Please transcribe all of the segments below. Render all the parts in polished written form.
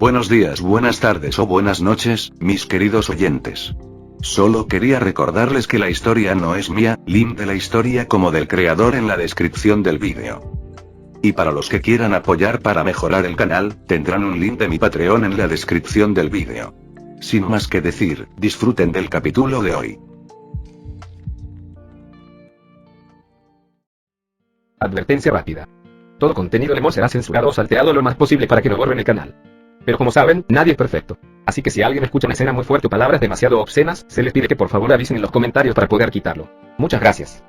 Buenos días, buenas tardes o buenas noches, mis queridos oyentes. Solo quería recordarles que la historia no es mía, link de la historia como del creador en la descripción del vídeo. Y para los que quieran apoyar para mejorar el canal, tendrán un link de mi Patreon en la descripción del vídeo. Sin más que decir, disfruten del capítulo de hoy. Advertencia rápida. Todo contenido de Mo será censurado o salteado lo más posible para que no borren el canal. Pero como saben, nadie es perfecto. Así que si alguien escucha una escena muy fuerte o palabras demasiado obscenas, se les pide que por favor avisen en los comentarios para poder quitarlo. Muchas gracias.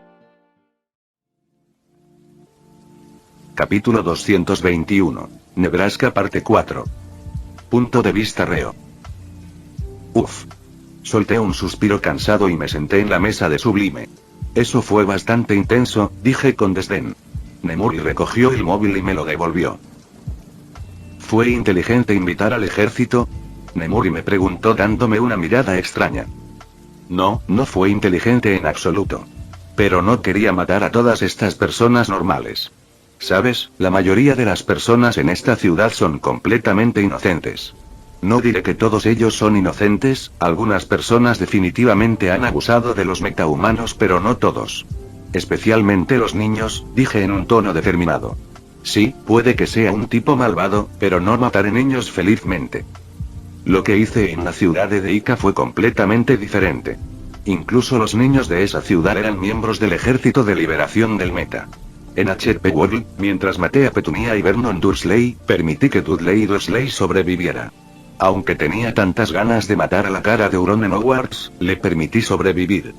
Capítulo 221. Nebraska parte 4. Punto de vista reo. Uf. Solté un suspiro cansado y me senté en la mesa de Sublime. Eso fue bastante intenso, dije con desdén. Nemuri recogió el móvil y me lo devolvió. ¿Fue inteligente invitar al ejército? Nemuri me preguntó dándome una mirada extraña. No, no fue inteligente en absoluto. Pero no quería matar a todas estas personas normales. ¿Sabes? La mayoría de las personas en esta ciudad son completamente inocentes. No diré que todos ellos son inocentes, algunas personas definitivamente han abusado de los metahumanos, pero no todos. Especialmente los niños, dije en un tono determinado. Sí, puede que sea un tipo malvado, pero no mataré niños felizmente. Lo que hice en la ciudad de Deika fue completamente diferente. Incluso los niños de esa ciudad eran miembros del Ejército de Liberación del Meta. En HP World, mientras maté a Petunia y Vernon Dursley, permití que Dudley Dursley sobreviviera. Aunque tenía tantas ganas de matar a la cara de Huron en Hogwarts, le permití sobrevivir.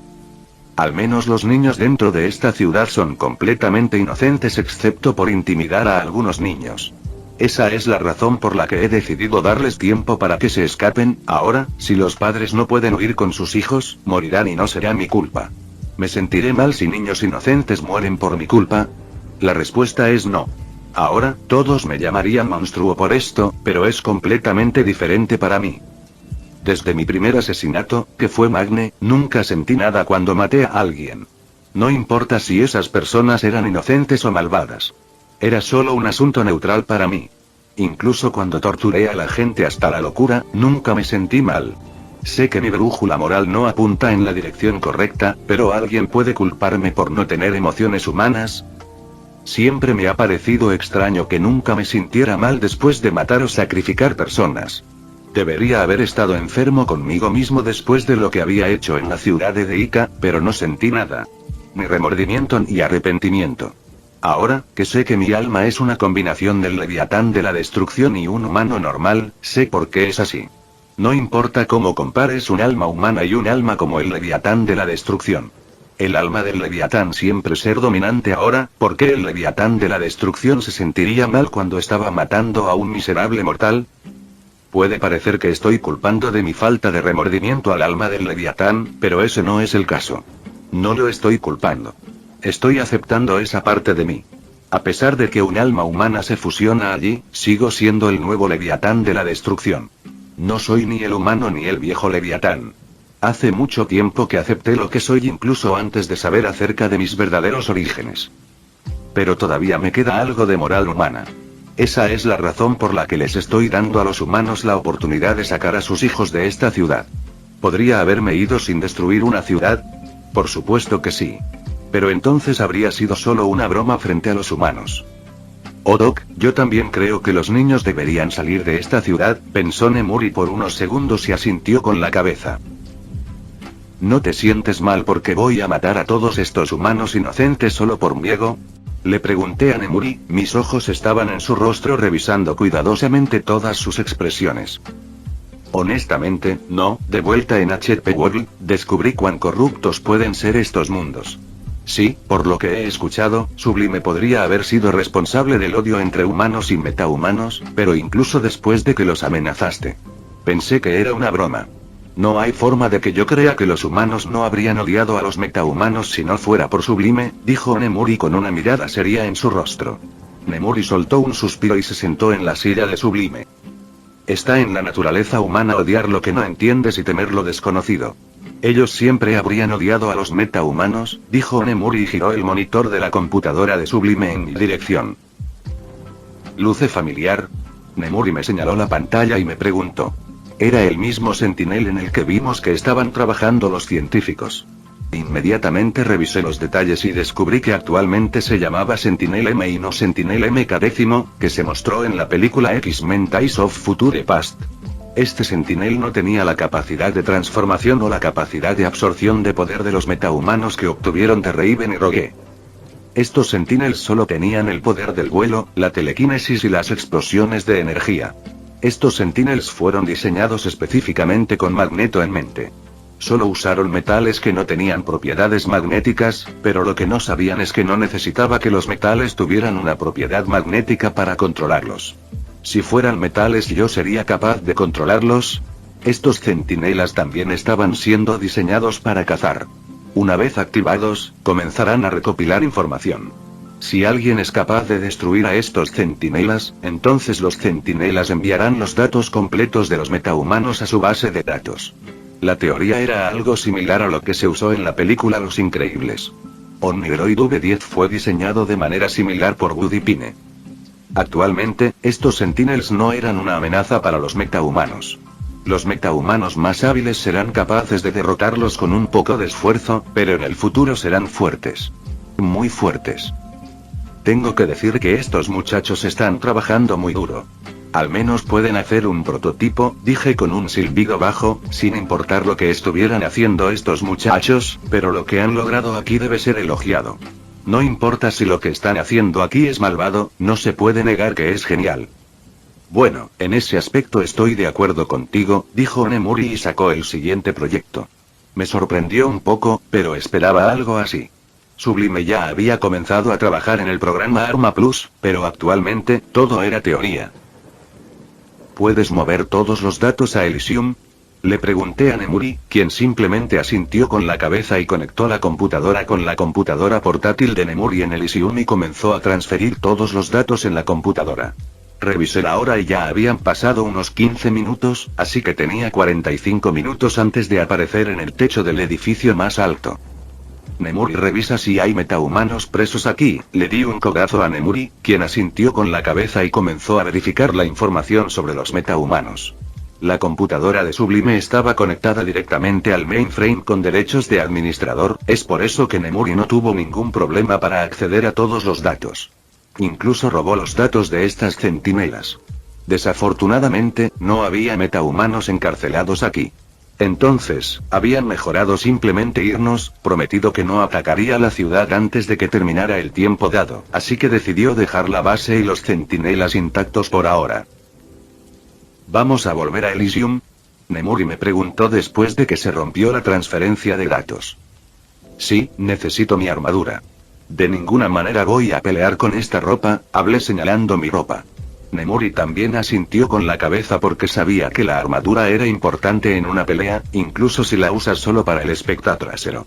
Al menos los niños dentro de esta ciudad son completamente inocentes excepto por intimidar a algunos niños. Esa es la razón por la que he decidido darles tiempo para que se escapen. Ahora, si los padres no pueden huir con sus hijos, morirán y no será mi culpa. ¿Me sentiré mal si niños inocentes mueren por mi culpa? La respuesta es no. Ahora, todos me llamarían monstruo por esto, pero es completamente diferente para mí. Desde mi primer asesinato, que fue Magne, nunca sentí nada cuando maté a alguien. No importa si esas personas eran inocentes o malvadas. Era solo un asunto neutral para mí. Incluso cuando torturé a la gente hasta la locura, nunca me sentí mal. Sé que mi brújula moral no apunta en la dirección correcta, pero ¿alguien puede culparme por no tener emociones humanas? Siempre me ha parecido extraño que nunca me sintiera mal después de matar o sacrificar personas. Debería haber estado enfermo conmigo mismo después de lo que había hecho en la ciudad de Deika, pero no sentí nada. Ni remordimiento ni arrepentimiento. Ahora, que sé que mi alma es una combinación del Leviatán de la destrucción y un humano normal, sé por qué es así. No importa cómo compares un alma humana y un alma como el Leviatán de la destrucción. El alma del Leviatán siempre ser dominante ahora, ¿por qué el Leviatán de la destrucción se sentiría mal cuando estaba matando a un miserable mortal? Puede parecer que estoy culpando de mi falta de remordimiento al alma del Leviatán, pero ese no es el caso. No lo estoy culpando. Estoy aceptando esa parte de mí. A pesar de que un alma humana se fusiona allí, sigo siendo el nuevo Leviatán de la destrucción. No soy ni el humano ni el viejo Leviatán. Hace mucho tiempo que acepté lo que soy incluso antes de saber acerca de mis verdaderos orígenes. Pero todavía me queda algo de moral humana. Esa es la razón por la que les estoy dando a los humanos la oportunidad de sacar a sus hijos de esta ciudad. ¿Podría haberme ido sin destruir una ciudad? Por supuesto que sí. Pero entonces habría sido solo una broma frente a los humanos. Oh Doc, yo también creo que los niños deberían salir de esta ciudad, pensó Nemuri por unos segundos y asintió con la cabeza. ¿No te sientes mal porque voy a matar a todos estos humanos inocentes solo por mi ego? Le pregunté a Nemuri, mis ojos estaban en su rostro revisando cuidadosamente todas sus expresiones. Honestamente, no, de vuelta en HP World, descubrí cuán corruptos pueden ser estos mundos. Sí, por lo que he escuchado, Sublime podría haber sido responsable del odio entre humanos y metahumanos, pero incluso después de que los amenazaste. Pensé que era una broma. No hay forma de que yo crea que los humanos no habrían odiado a los metahumanos si no fuera por Sublime, dijo Nemuri con una mirada seria en su rostro. Nemuri soltó un suspiro y se sentó en la silla de Sublime. Está en la naturaleza humana odiar lo que no entiendes y temer lo desconocido. Ellos siempre habrían odiado a los metahumanos, dijo Nemuri y giró el monitor de la computadora de Sublime en mi dirección. ¿Luce familiar? Nemuri me señaló la pantalla y me preguntó. Era el mismo Sentinel en el que vimos que estaban trabajando los científicos. Inmediatamente revisé los detalles y descubrí que actualmente se llamaba Sentinel M y no Sentinel MK10, que se mostró en la película X-Men Days of Future Past. Este Sentinel no tenía la capacidad de transformación o la capacidad de absorción de poder de los metahumanos que obtuvieron de Raven y Rogue. Estos Sentinels solo tenían el poder del vuelo, la telequinesis y las explosiones de energía. Estos Sentinels fueron diseñados específicamente con Magneto en mente. Solo usaron metales que no tenían propiedades magnéticas, pero lo que no sabían es que no necesitaba que los metales tuvieran una propiedad magnética para controlarlos. Si fueran metales, yo sería capaz de controlarlos. Estos centinelas también estaban siendo diseñados para cazar. Una vez activados, comenzarán a recopilar información. Si alguien es capaz de destruir a estos centinelas, entonces los centinelas enviarán los datos completos de los metahumanos a su base de datos. La teoría era algo similar a lo que se usó en la película Los Increíbles. Omnigroid V10 fue diseñado de manera similar por Woody Pine. Actualmente, estos Sentinels no eran una amenaza para los metahumanos. Los metahumanos más hábiles serán capaces de derrotarlos con un poco de esfuerzo, pero en el futuro serán fuertes. Muy fuertes. Tengo que decir que estos muchachos están trabajando muy duro. Al menos pueden hacer un prototipo, dije con un silbido bajo, sin importar lo que estuvieran haciendo estos muchachos, pero lo que han logrado aquí debe ser elogiado. No importa si lo que están haciendo aquí es malvado, no se puede negar que es genial. Bueno, en ese aspecto estoy de acuerdo contigo, dijo Nemuri y sacó el siguiente proyecto. Me sorprendió un poco, pero esperaba algo así. Sublime ya había comenzado a trabajar en el programa Arma Plus, pero actualmente, todo era teoría. ¿Puedes mover todos los datos a Elysium? Le pregunté a Nemuri, quien simplemente asintió con la cabeza y conectó la computadora con la computadora portátil de Nemuri en Elysium y comenzó a transferir todos los datos en la computadora. Revisé la hora y ya habían pasado unos 15 minutos, así que tenía 45 minutos antes de aparecer en el techo del edificio más alto. Nemuri revisa si hay metahumanos presos aquí, le di un codazo a Nemuri, quien asintió con la cabeza y comenzó a verificar la información sobre los metahumanos. La computadora de Sublime estaba conectada directamente al mainframe con derechos de administrador, es por eso que Nemuri no tuvo ningún problema para acceder a todos los datos. Incluso robó los datos de estas centinelas. Desafortunadamente, no había metahumanos encarcelados aquí. Entonces, habían mejorado simplemente irnos, prometido que no atacaría la ciudad antes de que terminara el tiempo dado, así que decidió dejar la base y los centinelas intactos por ahora. ¿Vamos a volver a Elysium? Nemuri me preguntó después de que se rompió la transferencia de datos. Sí, necesito mi armadura. De ninguna manera voy a pelear con esta ropa, hablé señalando mi ropa. Nemuri también asintió con la cabeza porque sabía que la armadura era importante en una pelea, incluso si la usas solo para el aspecto trasero.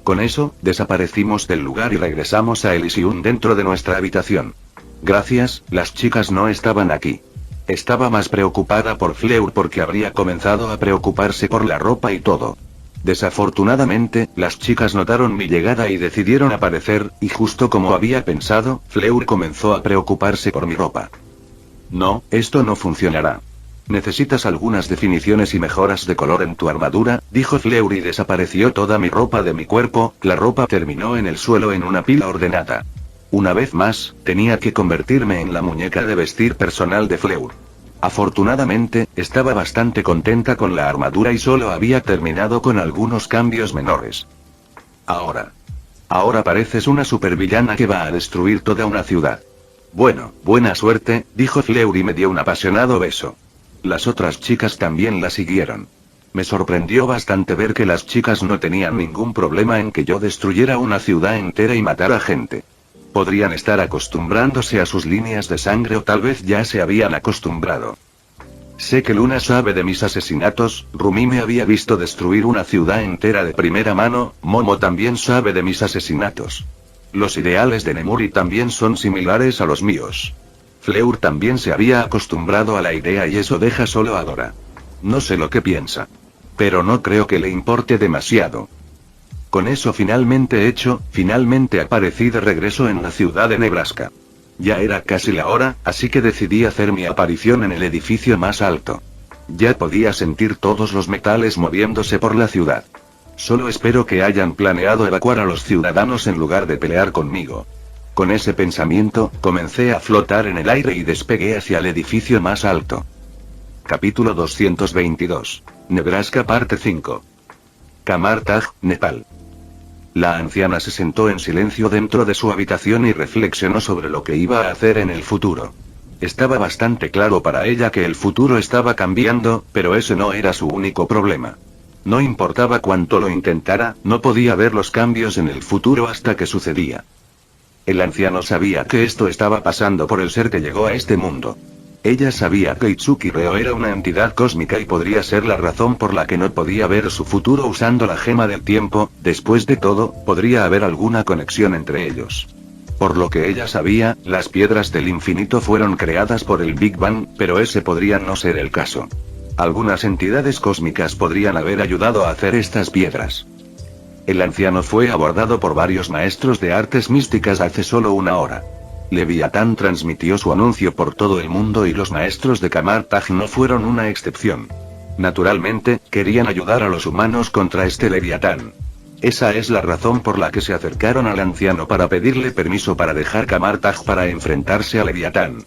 Con eso, desaparecimos del lugar y regresamos a Elysium dentro de nuestra habitación. Gracias, las chicas no estaban aquí. Estaba más preocupada por Fleur porque habría comenzado a preocuparse por la ropa y todo. Desafortunadamente, las chicas notaron mi llegada y decidieron aparecer, y justo como había pensado, Fleur comenzó a preocuparse por mi ropa. No, esto no funcionará. Necesitas algunas definiciones y mejoras de color en tu armadura, dijo Fleur y desapareció toda mi ropa de mi cuerpo, la ropa terminó en el suelo en una pila ordenada. Una vez más, tenía que convertirme en la muñeca de vestir personal de Fleur. Afortunadamente, estaba bastante contenta con la armadura y solo había terminado con algunos cambios menores. Ahora pareces una supervillana que va a destruir toda una ciudad. Bueno, buena suerte, dijo Fleur y me dio un apasionado beso. Las otras chicas también la siguieron. Me sorprendió bastante ver que las chicas no tenían ningún problema en que yo destruyera una ciudad entera y matara gente. Podrían estar acostumbrándose a sus líneas de sangre o tal vez ya se habían acostumbrado. Sé que Luna sabe de mis asesinatos, Rumi me había visto destruir una ciudad entera de primera mano, Momo también sabe de mis asesinatos. Los ideales de Nemuri también son similares a los míos. Fleur también se había acostumbrado a la idea y eso deja solo a Dora. No sé lo que piensa. Pero no creo que le importe demasiado. Con eso finalmente hecho, finalmente aparecí de regreso en la ciudad de Nebraska. Ya era casi la hora, así que decidí hacer mi aparición en el edificio más alto. Ya podía sentir todos los metales moviéndose por la ciudad. Solo espero que hayan planeado evacuar a los ciudadanos en lugar de pelear conmigo. Con ese pensamiento, comencé a flotar en el aire y despegué hacia el edificio más alto. Capítulo 222. Nebraska parte 5. Kamar Taj, Nepal. La anciana se sentó en silencio dentro de su habitación y reflexionó sobre lo que iba a hacer en el futuro. Estaba bastante claro para ella que el futuro estaba cambiando, pero ese no era su único problema. No importaba cuánto lo intentara, no podía ver los cambios en el futuro hasta que sucedía. El anciano sabía que esto estaba pasando por el ser que llegó a este mundo. Ella sabía que Itsuki-ryo era una entidad cósmica y podría ser la razón por la que no podía ver su futuro usando la gema del tiempo. Después de todo, podría haber alguna conexión entre ellos. Por lo que ella sabía, las piedras del infinito fueron creadas por el Big Bang, pero ese podría no ser el caso. Algunas entidades cósmicas podrían haber ayudado a hacer estas piedras. El anciano fue abordado por varios maestros de artes místicas hace solo una hora. Leviatán transmitió su anuncio por todo el mundo y los maestros de Kamar Taj no fueron una excepción. Naturalmente, querían ayudar a los humanos contra este Leviatán. Esa es la razón por la que se acercaron al anciano para pedirle permiso para dejar Kamar Taj para enfrentarse a Leviatán.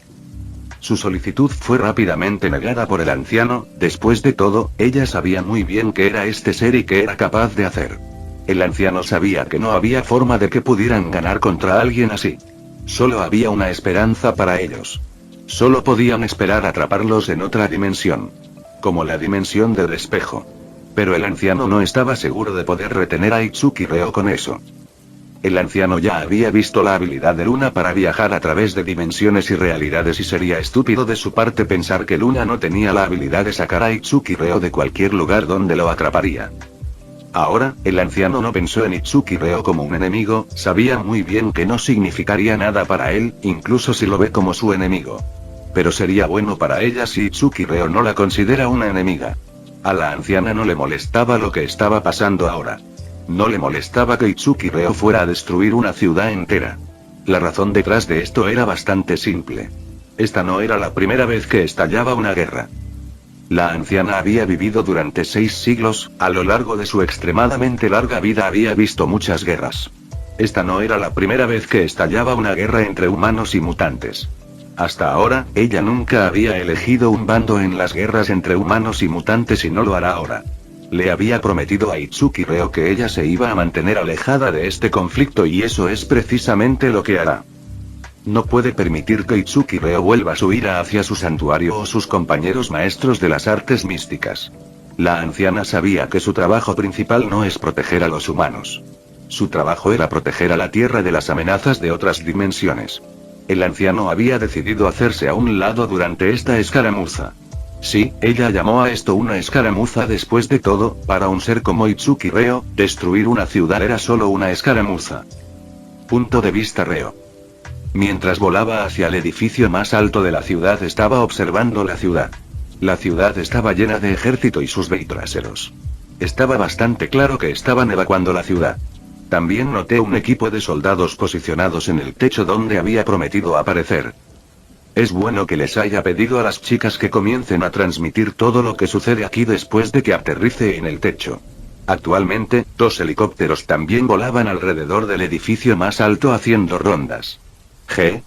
Su solicitud fue rápidamente negada por el anciano. Después de todo, ella sabía muy bien qué era este ser y qué era capaz de hacer. El anciano sabía que no había forma de que pudieran ganar contra alguien así. Solo había una esperanza para ellos. Solo podían esperar atraparlos en otra dimensión. Como la dimensión del espejo. Pero el anciano no estaba seguro de poder retener a Itsuki-ryo con eso. El anciano ya había visto la habilidad de Luna para viajar a través de dimensiones y realidades y sería estúpido de su parte pensar que Luna no tenía la habilidad de sacar a Itsuki-ryo de cualquier lugar donde lo atraparía. Ahora, el anciano no pensó en Itsuki-ryo como un enemigo, sabía muy bien que no significaría nada para él, incluso si lo ve como su enemigo. Pero sería bueno para ella si Itsuki-ryo no la considera una enemiga. A la anciana no le molestaba lo que estaba pasando ahora. No le molestaba que Itsuki-ryo fuera a destruir una ciudad entera. La razón detrás de esto era bastante simple. Esta no era la primera vez que estallaba una guerra. La anciana había vivido durante 6 siglos, a lo largo de su extremadamente larga vida había visto muchas guerras. Esta no era la primera vez que estallaba una guerra entre humanos y mutantes. Hasta ahora, ella nunca había elegido un bando en las guerras entre humanos y mutantes y no lo hará ahora. Le había prometido a Itsuki-ryo que ella se iba a mantener alejada de este conflicto y eso es precisamente lo que hará. No puede permitir que Itsuki-ryo vuelva su ira hacia su santuario o sus compañeros maestros de las artes místicas. La anciana sabía que su trabajo principal no es proteger a los humanos. Su trabajo era proteger a la Tierra de las amenazas de otras dimensiones. El anciano había decidido hacerse a un lado durante esta escaramuza. Sí, ella llamó a esto una escaramuza. Después de todo, para un ser como Itsuki-ryo, destruir una ciudad era solo una escaramuza. Punto de vista Reo. Mientras volaba hacia el edificio más alto de la ciudad estaba observando la ciudad. La ciudad estaba llena de ejército y sus vehículos. Estaba bastante claro que estaban evacuando la ciudad. También noté un equipo de soldados posicionados en el techo donde había prometido aparecer. Es bueno que les haya pedido a las chicas que comiencen a transmitir todo lo que sucede aquí después de que aterrice en el techo. Actualmente, 2 helicópteros también volaban alrededor del edificio más alto haciendo rondas.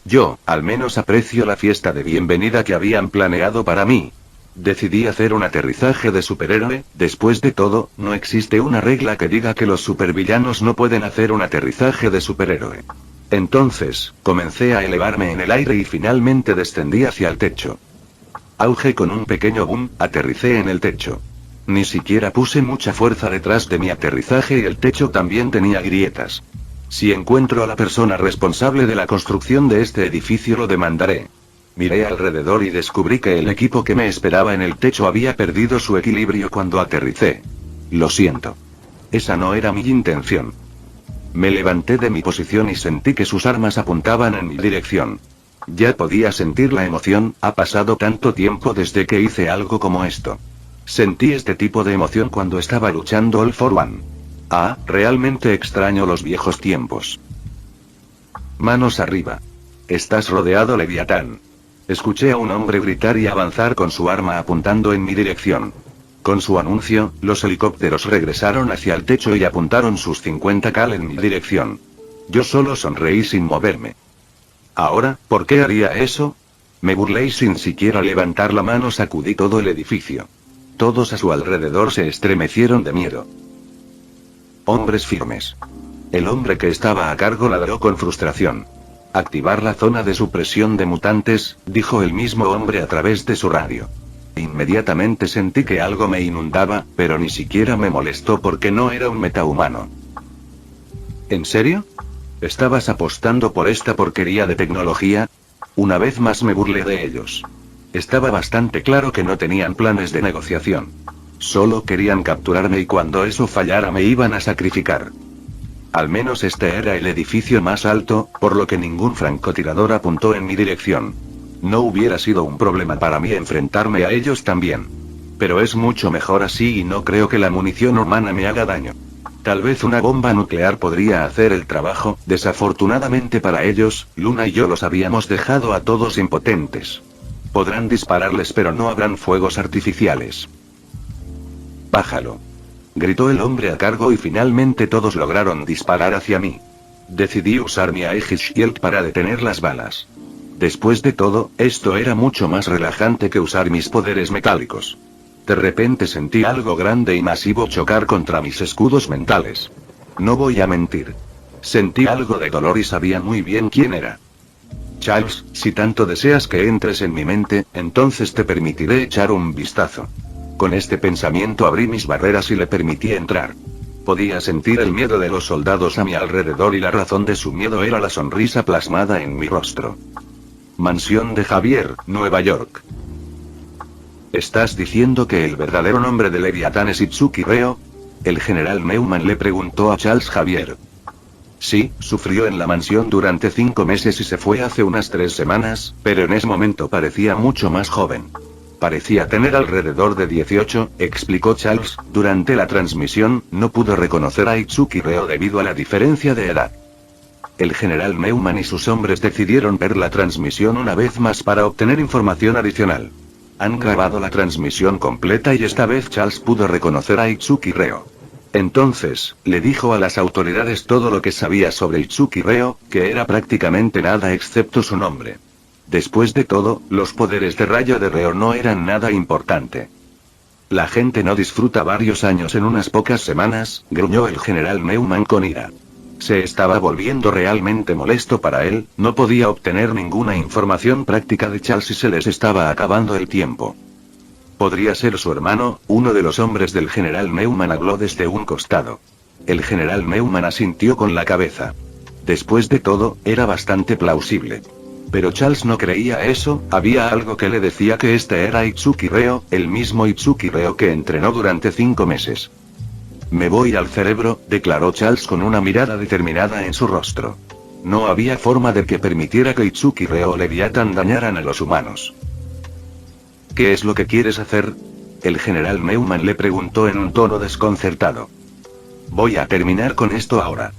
Yo, al menos aprecio la fiesta de bienvenida que habían planeado para mí. Decidí hacer un aterrizaje de superhéroe. Después de todo, no existe una regla que diga que los supervillanos no pueden hacer un aterrizaje de superhéroe. Entonces, comencé a elevarme en el aire y finalmente descendí hacia el techo. Auge con un pequeño boom, aterricé en el techo. Ni siquiera puse mucha fuerza detrás de mi aterrizaje y el techo también tenía grietas. Si encuentro a la persona responsable de la construcción de este edificio lo demandaré. Miré alrededor y descubrí que el equipo que me esperaba en el techo había perdido su equilibrio cuando aterricé. Lo siento. Esa no era mi intención. Me levanté de mi posición y sentí que sus armas apuntaban en mi dirección. Ya podía sentir la emoción, ha pasado tanto tiempo desde que hice algo como esto. Sentí este tipo de emoción cuando estaba luchando All for One. Realmente extraño los viejos tiempos. Manos arriba. Estás rodeado, Leviatán. Escuché a un hombre gritar y avanzar con su arma apuntando en mi dirección. Con su anuncio, los helicópteros regresaron hacia el techo y apuntaron sus 50 cal en mi dirección. Yo solo sonreí sin moverme. Ahora, ¿por qué haría eso? Me burlé y sin siquiera levantar la mano sacudí todo el edificio. Todos a su alrededor se estremecieron de miedo. Hombres firmes. El hombre que estaba a cargo ladró con frustración. Activar la zona de supresión de mutantes, dijo el mismo hombre a través de su radio. Inmediatamente sentí que algo me inundaba, pero ni siquiera me molestó porque no era un metahumano. ¿En serio? ¿Estabas apostando por esta porquería de tecnología? Una vez más me burlé de ellos. Estaba bastante claro que no tenían planes de negociación. Solo querían capturarme y cuando eso fallara me iban a sacrificar. Al menos este era el edificio más alto, por lo que ningún francotirador apuntó en mi dirección. No hubiera sido un problema para mí enfrentarme a ellos también. Pero es mucho mejor así y no creo que la munición humana me haga daño. Tal vez una bomba nuclear podría hacer el trabajo. Desafortunadamente para ellos, Luna y yo los habíamos dejado a todos impotentes. Podrán dispararles pero no habrán fuegos artificiales. Bájalo. Gritó el hombre a cargo y finalmente todos lograron disparar hacia mí. Decidí usar mi Aegis Shield para detener las balas. Después de todo, esto era mucho más relajante que usar mis poderes metálicos. De repente sentí algo grande y masivo chocar contra mis escudos mentales. No voy a mentir. Sentí algo de dolor y sabía muy bien quién era. Charles, si tanto deseas que entres en mi mente, entonces te permitiré echar un vistazo. Con este pensamiento abrí mis barreras y le permití entrar. Podía sentir el miedo de los soldados a mi alrededor y la razón de su miedo era la sonrisa plasmada en mi rostro. Mansión de Javier, Nueva York. ¿Estás diciendo que el verdadero nombre de Leviatán es Itsuki Reo? El general Neumann le preguntó a Charles Javier. Sí, sufrió en la mansión durante 5 meses y se fue hace unas 3 semanas, pero en ese momento parecía mucho más joven. Parecía tener alrededor de 18, explicó Charles. Durante la transmisión, no pudo reconocer a Itsuki Reo debido a la diferencia de edad. El general Neumann y sus hombres decidieron ver la transmisión una vez más para obtener información adicional. Han grabado la transmisión completa y esta vez Charles pudo reconocer a Itsuki Reo. Entonces, le dijo a las autoridades todo lo que sabía sobre Itsuki Reo, que era prácticamente nada excepto su nombre. Después de todo, los poderes de rayo de Reo no eran nada importante. La gente no disfruta varios años en unas pocas semanas, gruñó el general Neumann con ira. Se estaba volviendo realmente molesto para él, no podía obtener ninguna información práctica de Charles y se les estaba acabando el tiempo. Podría ser su hermano, uno de los hombres del general Neumann habló desde un costado. El general Neumann asintió con la cabeza. Después de todo, era bastante plausible. Pero Charles no creía eso, había algo que le decía que este era Itsuki Reo, el mismo Itsuki Reo que entrenó durante 5 meses. Me voy al cerebro, declaró Charles con una mirada determinada en su rostro. No había forma de que permitiera que Itsuki Reo o Leviatán dañaran a los humanos. ¿Qué es lo que quieres hacer? El general Neumann le preguntó en un tono desconcertado. Voy a terminar con esto ahora.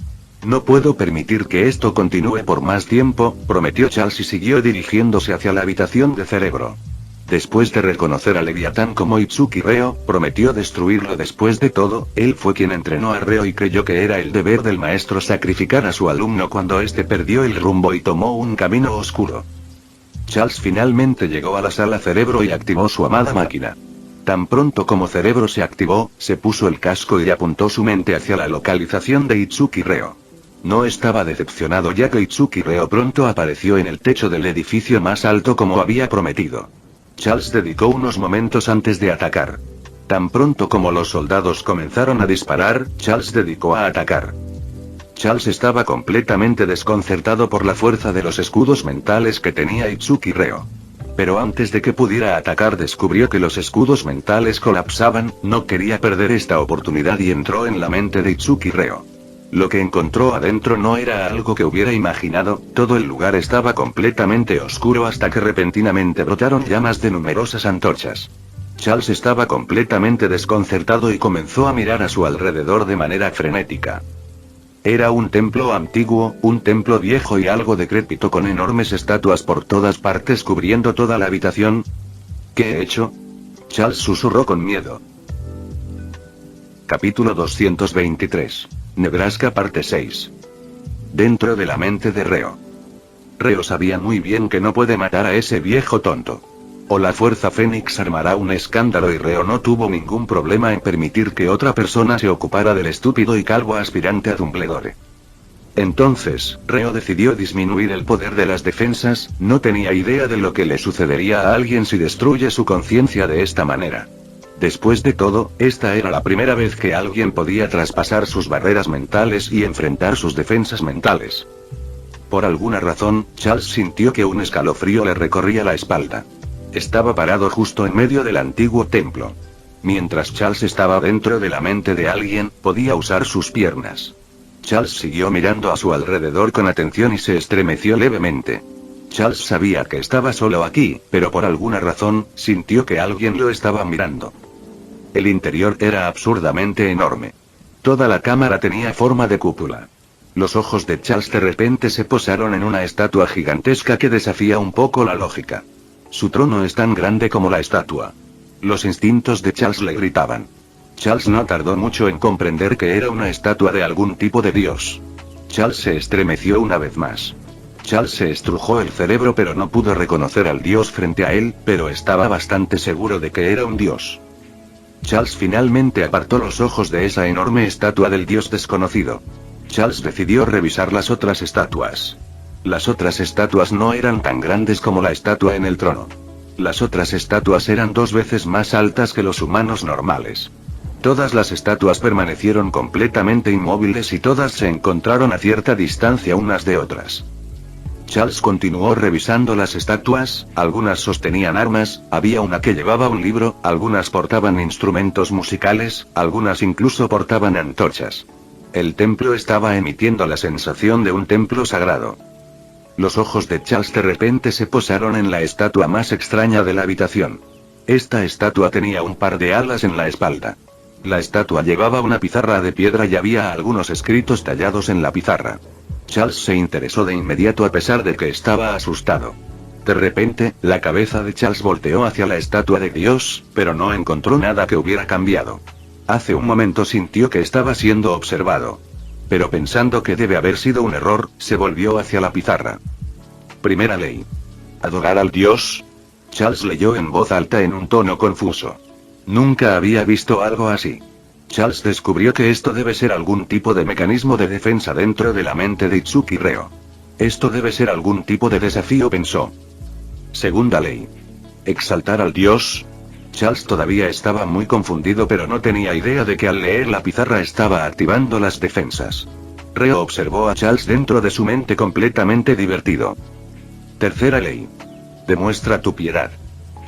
No puedo permitir que esto continúe por más tiempo, prometió Charles y siguió dirigiéndose hacia la habitación de cerebro. Después de reconocer a Leviatán como Itsuki Reo, prometió destruirlo. Después de todo, él fue quien entrenó a Reo y creyó que era el deber del maestro sacrificar a su alumno cuando éste perdió el rumbo y tomó un camino oscuro. Charles finalmente llegó a la sala cerebro y activó su amada máquina. Tan pronto como cerebro se activó, se puso el casco y apuntó su mente hacia la localización de Itsuki Reo. No estaba decepcionado ya que Itsuki Reo pronto apareció en el techo del edificio más alto como había prometido. Charles dedicó unos momentos antes de atacar. Tan pronto como los soldados comenzaron a disparar, Charles dedicó a atacar. Charles estaba completamente desconcertado por la fuerza de los escudos mentales que tenía Itsuki Reo. Pero antes de que pudiera atacar descubrió que los escudos mentales colapsaban, no quería perder esta oportunidad y entró en la mente de Itsuki Reo. Lo que encontró adentro no era algo que hubiera imaginado, todo el lugar estaba completamente oscuro hasta que repentinamente brotaron llamas de numerosas antorchas. Charles estaba completamente desconcertado y comenzó a mirar a su alrededor de manera frenética. Era un templo antiguo, un templo viejo y algo decrépito con enormes estatuas por todas partes cubriendo toda la habitación. ¿Qué he hecho? Charles susurró con miedo. Capítulo 223. Nebraska parte 6. Dentro de la mente de Reo. Reo sabía muy bien que no puede matar a ese viejo tonto. O la Fuerza Fénix armará un escándalo y Reo no tuvo ningún problema en permitir que otra persona se ocupara del estúpido y calvo aspirante a Dumbledore. Entonces, Reo decidió disminuir el poder de las defensas, no tenía idea de lo que le sucedería a alguien si destruye su conciencia de esta manera. Después de todo, esta era la primera vez que alguien podía traspasar sus barreras mentales y enfrentar sus defensas mentales. Por alguna razón, Charles sintió que un escalofrío le recorría la espalda. Estaba parado justo en medio del antiguo templo. Mientras Charles estaba dentro de la mente de alguien, podía usar sus piernas. Charles siguió mirando a su alrededor con atención y se estremeció levemente. Charles sabía que estaba solo aquí, pero por alguna razón, sintió que alguien lo estaba mirando. El interior era absurdamente enorme. Toda la cámara tenía forma de cúpula. Los ojos de Charles de repente se posaron en una estatua gigantesca que desafía un poco la lógica. Su trono es tan grande como la estatua. Los instintos de Charles le gritaban. Charles no tardó mucho en comprender que era una estatua de algún tipo de dios. Charles se estremeció una vez más. Charles se estrujó el cerebro pero no pudo reconocer al dios frente a él, pero estaba bastante seguro de que era un dios. Charles finalmente apartó los ojos de esa enorme estatua del dios desconocido. Charles decidió revisar las otras estatuas. Las otras estatuas no eran tan grandes como la estatua en el trono. Las otras estatuas eran 2 veces más altas que los humanos normales. Todas las estatuas permanecieron completamente inmóviles y todas se encontraron a cierta distancia unas de otras. Charles continuó revisando las estatuas, algunas sostenían armas, había una que llevaba un libro, algunas portaban instrumentos musicales, algunas incluso portaban antorchas. El templo estaba emitiendo la sensación de un templo sagrado. Los ojos de Charles de repente se posaron en la estatua más extraña de la habitación. Esta estatua tenía un par de alas en la espalda. La estatua llevaba una pizarra de piedra y había algunos escritos tallados en la pizarra. Charles se interesó de inmediato a pesar de que estaba asustado. De repente, la cabeza de Charles volteó hacia la estatua de Dios, pero no encontró nada que hubiera cambiado. Hace un momento sintió que estaba siendo observado. Pero pensando que debe haber sido un error, se volvió hacia la pizarra. Primera ley. ¿Adorar al dios? Charles leyó en voz alta en un tono confuso. Nunca había visto algo así. Charles descubrió que esto debe ser algún tipo de mecanismo de defensa dentro de la mente de Itsuki Reo. Esto debe ser algún tipo de desafío, pensó. Segunda ley. ¿Exaltar al dios? Charles todavía estaba muy confundido pero no tenía idea de que al leer la pizarra estaba activando las defensas. Reo observó a Charles dentro de su mente completamente divertido. Tercera ley. Demuestra tu piedad.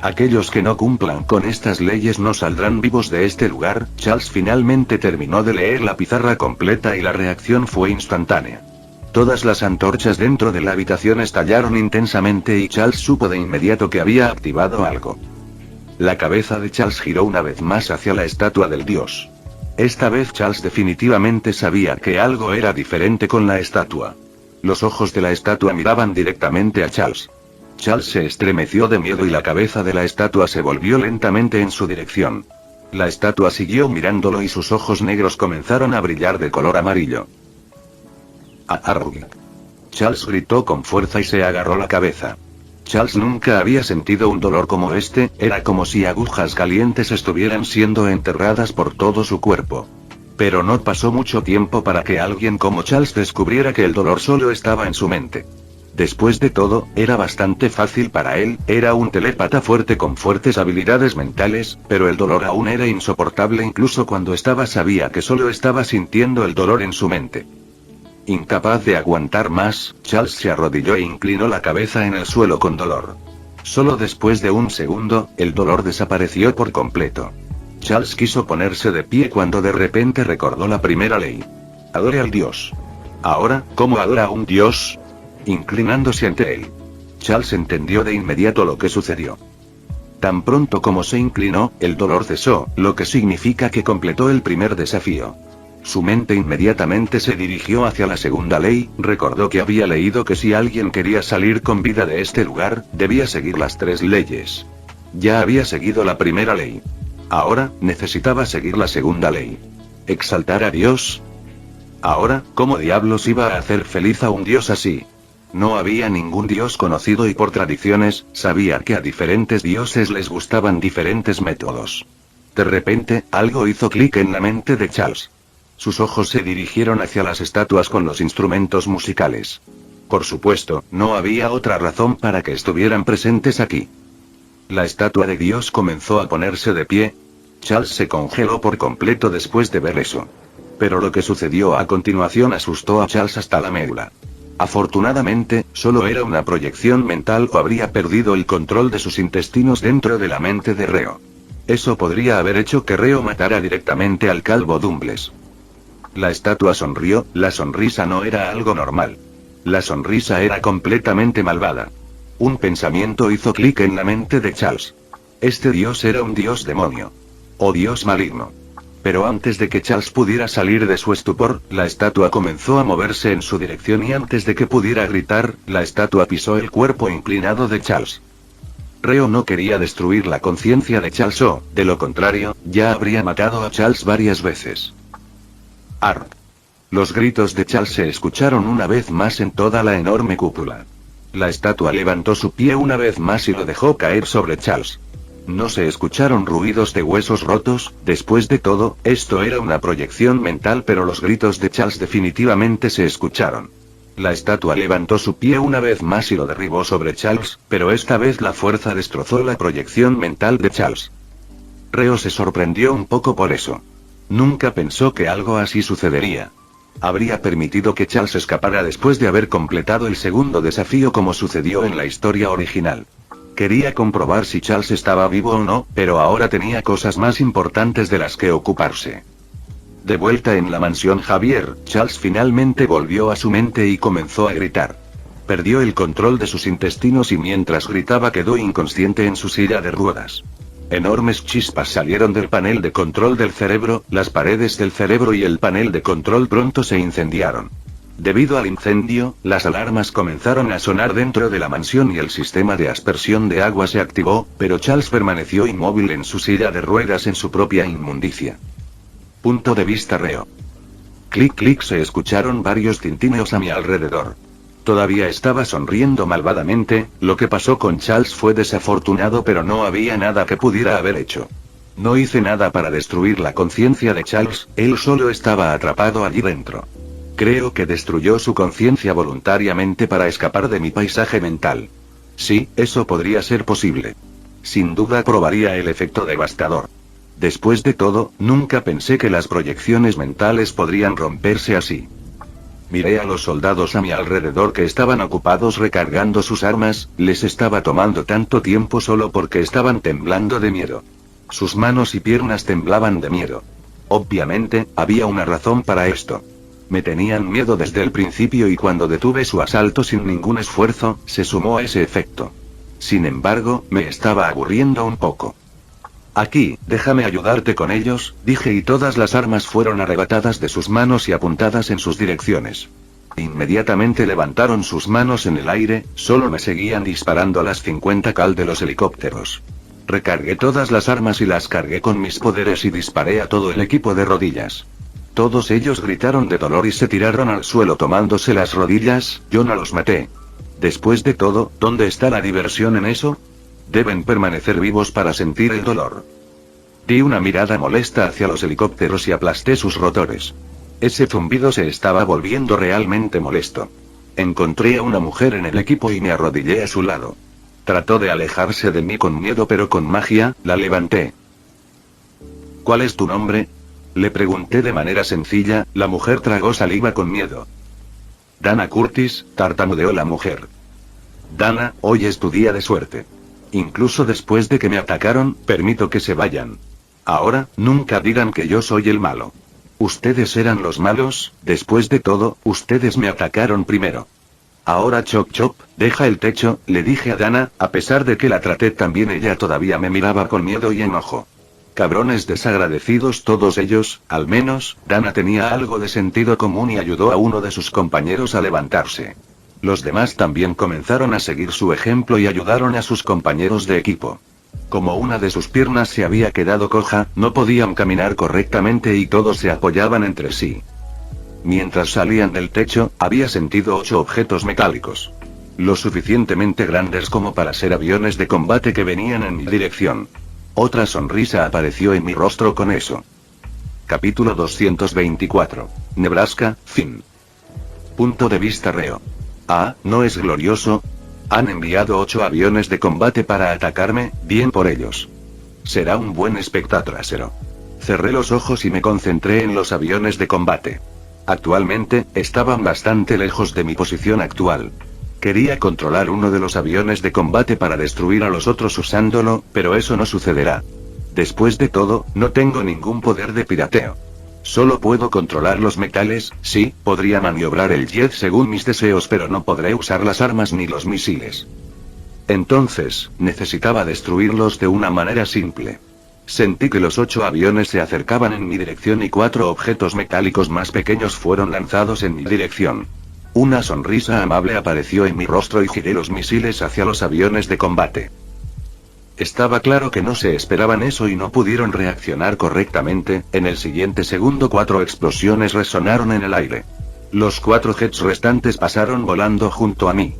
Aquellos que no cumplan con estas leyes no saldrán vivos de este lugar. Charles finalmente terminó de leer la pizarra completa y la reacción fue instantánea. Todas las antorchas dentro de la habitación estallaron intensamente y Charles supo de inmediato que había activado algo. La cabeza de Charles giró una vez más hacia la estatua del dios. Esta vez Charles definitivamente sabía que algo era diferente con la estatua. Los ojos de la estatua miraban directamente a Charles. Charles se estremeció de miedo y la cabeza de la estatua se volvió lentamente en su dirección. La estatua siguió mirándolo y sus ojos negros comenzaron a brillar de color amarillo. ¡Arrugh! Charles gritó con fuerza y se agarró la cabeza. Charles nunca había sentido un dolor como este, era como si agujas calientes estuvieran siendo enterradas por todo su cuerpo. Pero no pasó mucho tiempo para que alguien como Charles descubriera que el dolor solo estaba en su mente. Después de todo, era bastante fácil para él, era un telépata fuerte con fuertes habilidades mentales, pero el dolor aún era insoportable incluso cuando sabía que solo estaba sintiendo el dolor en su mente. Incapaz de aguantar más, Charles se arrodilló e inclinó la cabeza en el suelo con dolor. Solo después de un segundo, el dolor desapareció por completo. Charles quiso ponerse de pie cuando de repente recordó la primera ley. Adore al dios. Ahora, ¿cómo adora a un dios? Inclinándose ante él. Charles entendió de inmediato lo que sucedió. Tan pronto como se inclinó, el dolor cesó, lo que significa que completó el primer desafío. Su mente inmediatamente se dirigió hacia la segunda ley, recordó que había leído que si alguien quería salir con vida de este lugar, debía seguir las 3 leyes. Ya había seguido la primera ley. Ahora, necesitaba seguir la segunda ley. ¿Exaltar a Dios? Ahora, ¿cómo diablos iba a hacer feliz a un dios así? No había ningún dios conocido y por tradiciones, sabía que a diferentes dioses les gustaban diferentes métodos. De repente, algo hizo clic en la mente de Charles. Sus ojos se dirigieron hacia las estatuas con los instrumentos musicales. Por supuesto, no había otra razón para que estuvieran presentes aquí. La estatua de Dios comenzó a ponerse de pie. Charles se congeló por completo después de ver eso. Pero lo que sucedió a continuación asustó a Charles hasta la médula. Afortunadamente, solo era una proyección mental o habría perdido el control de sus intestinos dentro de la mente de Reo. Eso podría haber hecho que Reo matara directamente al calvo Dumbles. La estatua sonrió, la sonrisa no era algo normal. La sonrisa era completamente malvada. Un pensamiento hizo clic en la mente de Charles. Este dios era un dios demonio. O dios maligno. Pero antes de que Charles pudiera salir de su estupor, la estatua comenzó a moverse en su dirección y antes de que pudiera gritar, la estatua pisó el cuerpo inclinado de Charles. Reo no quería destruir la conciencia de Charles o, de lo contrario, ya habría matado a Charles varias veces. Arr. Los gritos de Charles se escucharon una vez más en toda la enorme cúpula. La estatua levantó su pie una vez más y lo dejó caer sobre Charles. No se escucharon ruidos de huesos rotos, después de todo, esto era una proyección mental pero los gritos de Charles definitivamente se escucharon. La estatua levantó su pie una vez más y lo derribó sobre Charles, pero esta vez la fuerza destrozó la proyección mental de Charles. Reo se sorprendió un poco por eso. Nunca pensó que algo así sucedería. Habría permitido que Charles escapara después de haber completado el segundo desafío como sucedió en la historia original. Quería comprobar si Charles estaba vivo o no, pero ahora tenía cosas más importantes de las que ocuparse. De vuelta en la mansión Javier, Charles finalmente volvió a su mente y comenzó a gritar. Perdió el control de sus intestinos y mientras gritaba quedó inconsciente en su silla de ruedas. Enormes chispas salieron del panel de control del cerebro, las paredes del cerebro y el panel de control pronto se incendiaron. Debido al incendio, las alarmas comenzaron a sonar dentro de la mansión y el sistema de aspersión de agua se activó, pero Charles permaneció inmóvil en su silla de ruedas en su propia inmundicia. Punto de vista Reo. Clic clic se escucharon varios tintineos a mi alrededor. Todavía estaba sonriendo malvadamente, lo que pasó con Charles fue desafortunado pero no había nada que pudiera haber hecho. No hice nada para destruir la conciencia de Charles, él solo estaba atrapado allí dentro. Creo que destruyó su conciencia voluntariamente para escapar de mi paisaje mental. Sí, eso podría ser posible. Sin duda probaría el efecto devastador. Después de todo, nunca pensé que las proyecciones mentales podrían romperse así. Miré a los soldados a mi alrededor que estaban ocupados recargando sus armas, les estaba tomando tanto tiempo solo porque estaban temblando de miedo. Sus manos y piernas temblaban de miedo. Obviamente, había una razón para esto. Me tenían miedo desde el principio y cuando detuve su asalto sin ningún esfuerzo, se sumó a ese efecto. Sin embargo, me estaba aburriendo un poco. Aquí, déjame ayudarte con ellos, dije y todas las armas fueron arrebatadas de sus manos y apuntadas en sus direcciones. Inmediatamente levantaron sus manos en el aire, solo me seguían disparando a las 50 cal de los helicópteros. Recargué todas las armas y las cargué con mis poderes y disparé a todo el equipo de rodillas. Todos ellos gritaron de dolor y se tiraron al suelo tomándose las rodillas, yo no los maté. Después de todo, ¿dónde está la diversión en eso? Deben permanecer vivos para sentir el dolor. Di una mirada molesta hacia los helicópteros y aplasté sus rotores. Ese zumbido se estaba volviendo realmente molesto. Encontré a una mujer en el equipo y me arrodillé a su lado. Trató de alejarse de mí con miedo pero con magia, la levanté. ¿Cuál es tu nombre? Le pregunté de manera sencilla, la mujer tragó saliva con miedo. Dana Curtis, tartamudeó la mujer. Dana, hoy es tu día de suerte. Incluso después de que me atacaron, permito que se vayan. Ahora, nunca digan que yo soy el malo. Ustedes eran los malos, después de todo, ustedes me atacaron primero. Ahora Chop Chop, deja el techo, le dije a Dana, a pesar de que la traté tan bien ella todavía me miraba con miedo y enojo. Cabrones desagradecidos todos ellos, al menos, Dana tenía algo de sentido común y ayudó a uno de sus compañeros a levantarse. Los demás también comenzaron a seguir su ejemplo y ayudaron a sus compañeros de equipo. Como una de sus piernas se había quedado coja, no podían caminar correctamente y todos se apoyaban entre sí. Mientras salían del techo, había sentido 8 objetos metálicos. Lo suficientemente grandes como para ser aviones de combate que venían en mi dirección. Otra sonrisa apareció en mi rostro con eso. Capítulo 224. Nebraska, fin. Punto de vista reo. Ah, ¿no es glorioso? Han enviado 8 aviones de combate para atacarme, bien por ellos. Será un buen espectáculo trasero. Cerré los ojos y me concentré en los aviones de combate. Actualmente, estaban bastante lejos de mi posición actual. Quería controlar uno de los aviones de combate para destruir a los otros usándolo, pero eso no sucederá. Después de todo, no tengo ningún poder de pirateo. Solo puedo controlar los metales, sí, podría maniobrar el jet según mis deseos, pero no podré usar las armas ni los misiles. Entonces, necesitaba destruirlos de una manera simple. Sentí que los 8 aviones se acercaban en mi dirección y 4 objetos metálicos más pequeños fueron lanzados en mi dirección. Una sonrisa amable apareció en mi rostro y giré los misiles hacia los aviones de combate. Estaba claro que no se esperaban eso y no pudieron reaccionar correctamente. En el siguiente segundo 4 explosiones resonaron en el aire. Los 4 jets restantes pasaron volando junto a mí.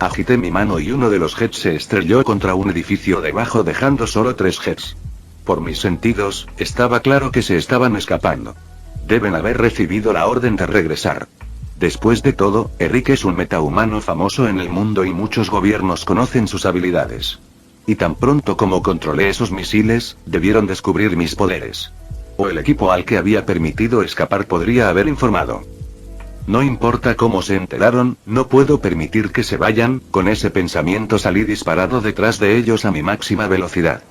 Agité mi mano y uno de los jets se estrelló contra un edificio debajo dejando solo 3 jets. Por mis sentidos, estaba claro que se estaban escapando. Deben haber recibido la orden de regresar. Después de todo, Eric es un metahumano famoso en el mundo y muchos gobiernos conocen sus habilidades. Y tan pronto como controlé esos misiles, debieron descubrir mis poderes. O el equipo al que había permitido escapar podría haber informado. No importa cómo se enteraron, no puedo permitir que se vayan. Con ese pensamiento salí disparado detrás de ellos a mi máxima velocidad.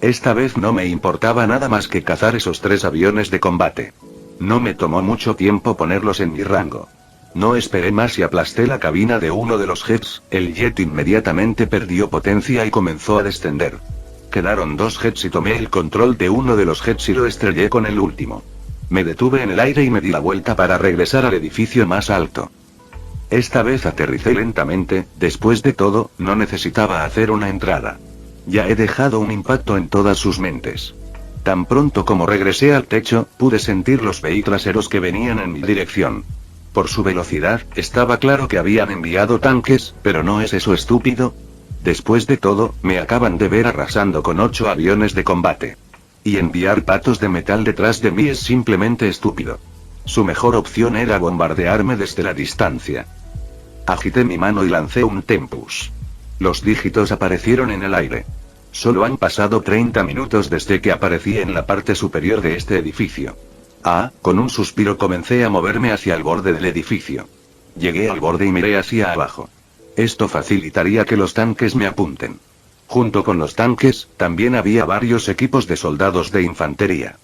Esta vez no me importaba nada más que cazar esos 3 aviones de combate. No me tomó mucho tiempo ponerlos en mi rango. No esperé más y aplasté la cabina de uno de los jets. El jet inmediatamente perdió potencia y comenzó a descender. Quedaron 2 jets y tomé el control de uno de los jets y lo estrellé con el último. Me detuve en el aire y me di la vuelta para regresar al edificio más alto. Esta vez aterricé lentamente. Después de todo, no necesitaba hacer una entrada. Ya he dejado un impacto en todas sus mentes. Tan pronto como regresé al techo, pude sentir los vehículos traseros que venían en mi dirección. Por su velocidad, estaba claro que habían enviado tanques, pero ¿no es eso estúpido? Después de todo, me acaban de ver arrasando con 8 aviones de combate. Y enviar patos de metal detrás de mí es simplemente estúpido. Su mejor opción era bombardearme desde la distancia. Agité mi mano y lancé un tempus. Los dígitos aparecieron en el aire. Solo han pasado 30 minutos desde que aparecí en la parte superior de este edificio. Con un suspiro comencé a moverme hacia el borde del edificio. Llegué al borde y miré hacia abajo. Esto facilitaría que los tanques me apunten. Junto con los tanques, también había varios equipos de soldados de infantería.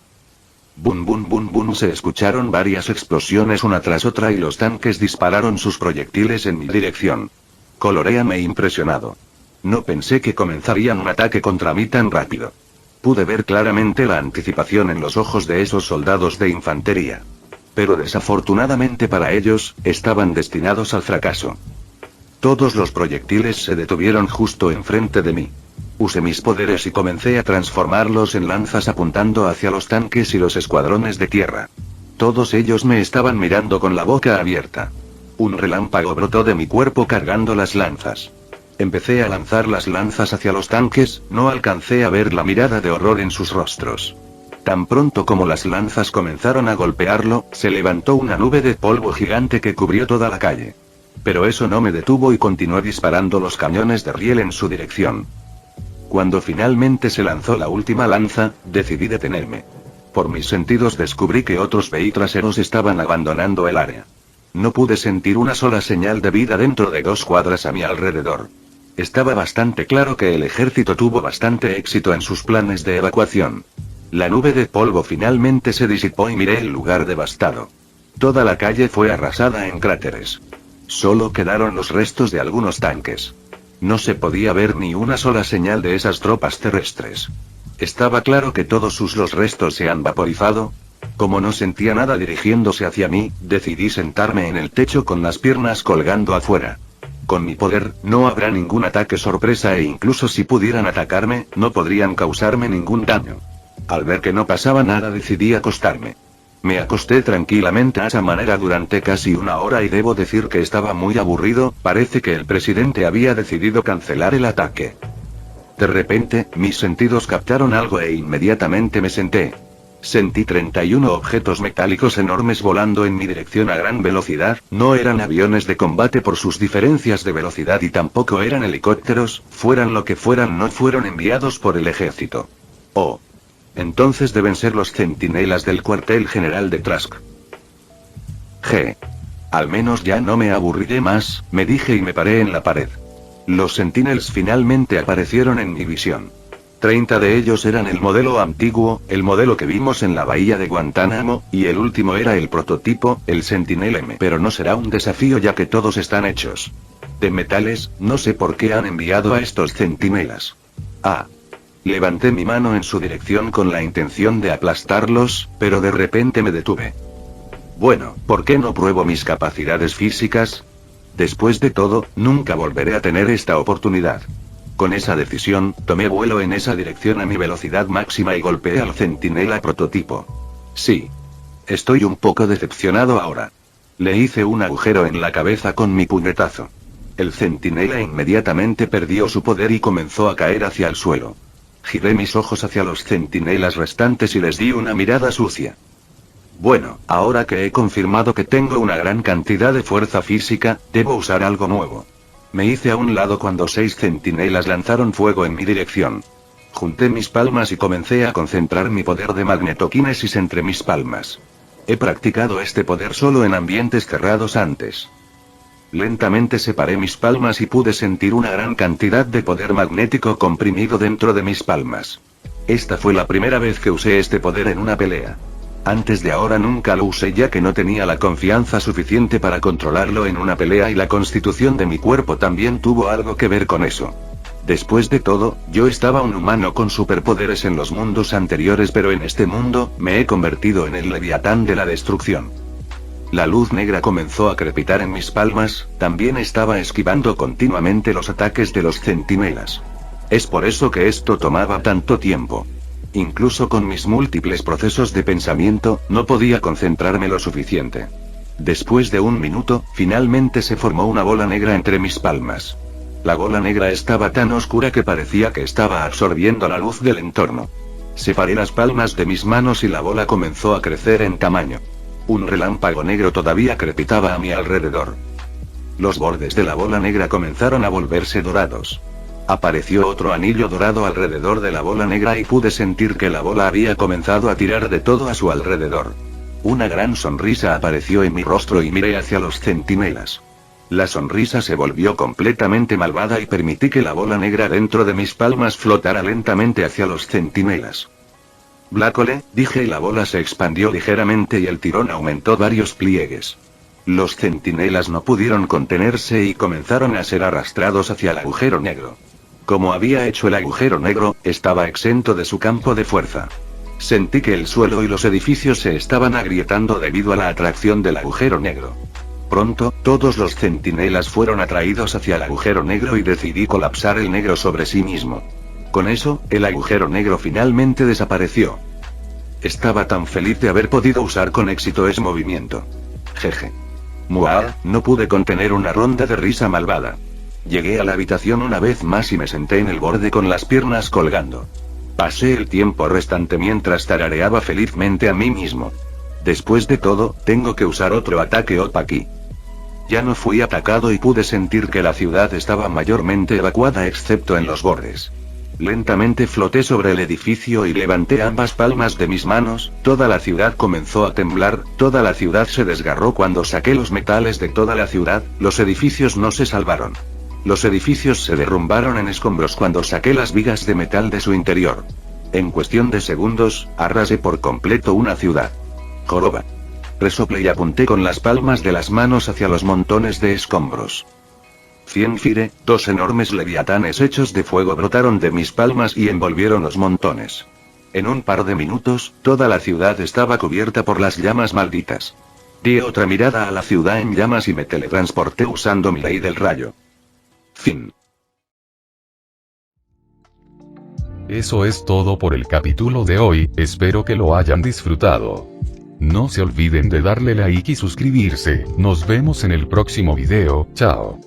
Bum bum bum bum, se escucharon varias explosiones una tras otra y los tanques dispararon sus proyectiles en mi dirección. Coloréame impresionado. No pensé que comenzarían un ataque contra mí tan rápido. Pude ver claramente la anticipación en los ojos de esos soldados de infantería. Pero desafortunadamente para ellos, estaban destinados al fracaso. Todos los proyectiles se detuvieron justo enfrente de mí. Usé mis poderes y comencé a transformarlos en lanzas apuntando hacia los tanques y los escuadrones de tierra. Todos ellos me estaban mirando con la boca abierta. Un relámpago brotó de mi cuerpo cargando las lanzas. Empecé a lanzar las lanzas hacia los tanques, no alcancé a ver la mirada de horror en sus rostros. Tan pronto como las lanzas comenzaron a golpearlo, se levantó una nube de polvo gigante que cubrió toda la calle. Pero eso no me detuvo y continué disparando los cañones de riel en su dirección. Cuando finalmente se lanzó la última lanza, decidí detenerme. Por mis sentidos descubrí que otros vehículos traseros estaban abandonando el área. No pude sentir una sola señal de vida dentro de 2 cuadras a mi alrededor. Estaba bastante claro que el ejército tuvo bastante éxito en sus planes de evacuación. La nube de polvo finalmente se disipó y miré el lugar devastado. Toda la calle fue arrasada en cráteres. Solo quedaron los restos de algunos tanques. No se podía ver ni una sola señal de esas tropas terrestres. Estaba claro que todos los restos se han vaporizado. Como no sentía nada dirigiéndose hacia mí, decidí sentarme en el techo con las piernas colgando afuera. Con mi poder, no habrá ningún ataque sorpresa e incluso si pudieran atacarme, no podrían causarme ningún daño. Al ver que no pasaba nada decidí acostarme. Me acosté tranquilamente a esa manera durante casi una hora y debo decir que estaba muy aburrido, parece que el presidente había decidido cancelar el ataque. De repente, mis sentidos captaron algo e inmediatamente me senté. Sentí 31 objetos metálicos enormes volando en mi dirección a gran velocidad, no eran aviones de combate por sus diferencias de velocidad y tampoco eran helicópteros, fueran lo que fueran no fueron enviados por el ejército. Oh. Entonces deben ser los centinelas del cuartel general de Trask. Al menos ya no me aburriré más, me dije y me paré en la pared. Los Sentinels finalmente aparecieron en mi visión. 30 de ellos eran el modelo antiguo, el modelo que vimos en la bahía de Guantánamo, y el último era el prototipo, el Sentinel M. Pero no será un desafío ya que todos están hechos de metales, no sé por qué han enviado a estos centinelas. Levanté mi mano en su dirección con la intención de aplastarlos, pero de repente me detuve. Bueno, ¿por qué no pruebo mis capacidades físicas? Después de todo, nunca volveré a tener esta oportunidad. Con esa decisión, tomé vuelo en esa dirección a mi velocidad máxima y golpeé al centinela prototipo. Sí. Estoy un poco decepcionado ahora. Le hice un agujero en la cabeza con mi puñetazo. El centinela inmediatamente perdió su poder y comenzó a caer hacia el suelo. Giré mis ojos hacia los centinelas restantes y les di una mirada sucia. Bueno, ahora que he confirmado que tengo una gran cantidad de fuerza física, debo usar algo nuevo. Me hice a un lado cuando 6 centinelas lanzaron fuego en mi dirección. Junté mis palmas y comencé a concentrar mi poder de magnetoquinesis entre mis palmas. He practicado este poder solo en ambientes cerrados antes. Lentamente separé mis palmas y pude sentir una gran cantidad de poder magnético comprimido dentro de mis palmas. Esta fue la primera vez que usé este poder en una pelea. Antes de ahora nunca lo usé ya que no tenía la confianza suficiente para controlarlo en una pelea y la constitución de mi cuerpo también tuvo algo que ver con eso. Después de todo, yo estaba un humano con superpoderes en los mundos anteriores pero en este mundo, me he convertido en el Leviatán de la destrucción. La luz negra comenzó a crepitar en mis palmas, también estaba esquivando continuamente los ataques de los centinelas. Es por eso que esto tomaba tanto tiempo. Incluso con mis múltiples procesos de pensamiento, no podía concentrarme lo suficiente. Después de un minuto, finalmente se formó una bola negra entre mis palmas. La bola negra estaba tan oscura que parecía que estaba absorbiendo la luz del entorno. Separé las palmas de mis manos y la bola comenzó a crecer en tamaño. Un relámpago negro todavía crepitaba a mi alrededor. Los bordes de la bola negra comenzaron a volverse dorados. Apareció otro anillo dorado alrededor de la bola negra y pude sentir que la bola había comenzado a tirar de todo a su alrededor. Una gran sonrisa apareció en mi rostro y miré hacia los centinelas. La sonrisa se volvió completamente malvada y permití que la bola negra dentro de mis palmas flotara lentamente hacia los centinelas. Blácole, dije y la bola se expandió ligeramente y el tirón aumentó varios pliegues. Los centinelas no pudieron contenerse y comenzaron a ser arrastrados hacia el agujero negro. Como había hecho el agujero negro, estaba exento de su campo de fuerza. Sentí que el suelo y los edificios se estaban agrietando debido a la atracción del agujero negro. Pronto, todos los centinelas fueron atraídos hacia el agujero negro y decidí colapsar el negro sobre sí mismo. Con eso, el agujero negro finalmente desapareció. Estaba tan feliz de haber podido usar con éxito ese movimiento. Jeje. Muah, no pude contener una ronda de risa malvada. Llegué a la habitación una vez más y me senté en el borde con las piernas colgando. Pasé el tiempo restante mientras tarareaba felizmente a mí mismo. Después de todo, tengo que usar otro ataque OP aquí. Ya no fui atacado y pude sentir que la ciudad estaba mayormente evacuada excepto en los bordes. Lentamente floté sobre el edificio y levanté ambas palmas de mis manos, toda la ciudad comenzó a temblar, toda la ciudad se desgarró cuando saqué los metales de toda la ciudad, los edificios no se salvaron. Los edificios se derrumbaron en escombros cuando saqué las vigas de metal de su interior. En cuestión de segundos, arrasé por completo una ciudad. Joroba. Resoplé y apunté con las palmas de las manos hacia los montones de escombros. Cienfire, 2 enormes leviatanes hechos de fuego brotaron de mis palmas y envolvieron los montones. En un par de minutos, toda la ciudad estaba cubierta por las llamas malditas. Di otra mirada a la ciudad en llamas y me teletransporté usando mi ley del rayo. Fin. Eso es todo por el capítulo de hoy, espero que lo hayan disfrutado. No se olviden de darle like y suscribirse, nos vemos en el próximo video, chao.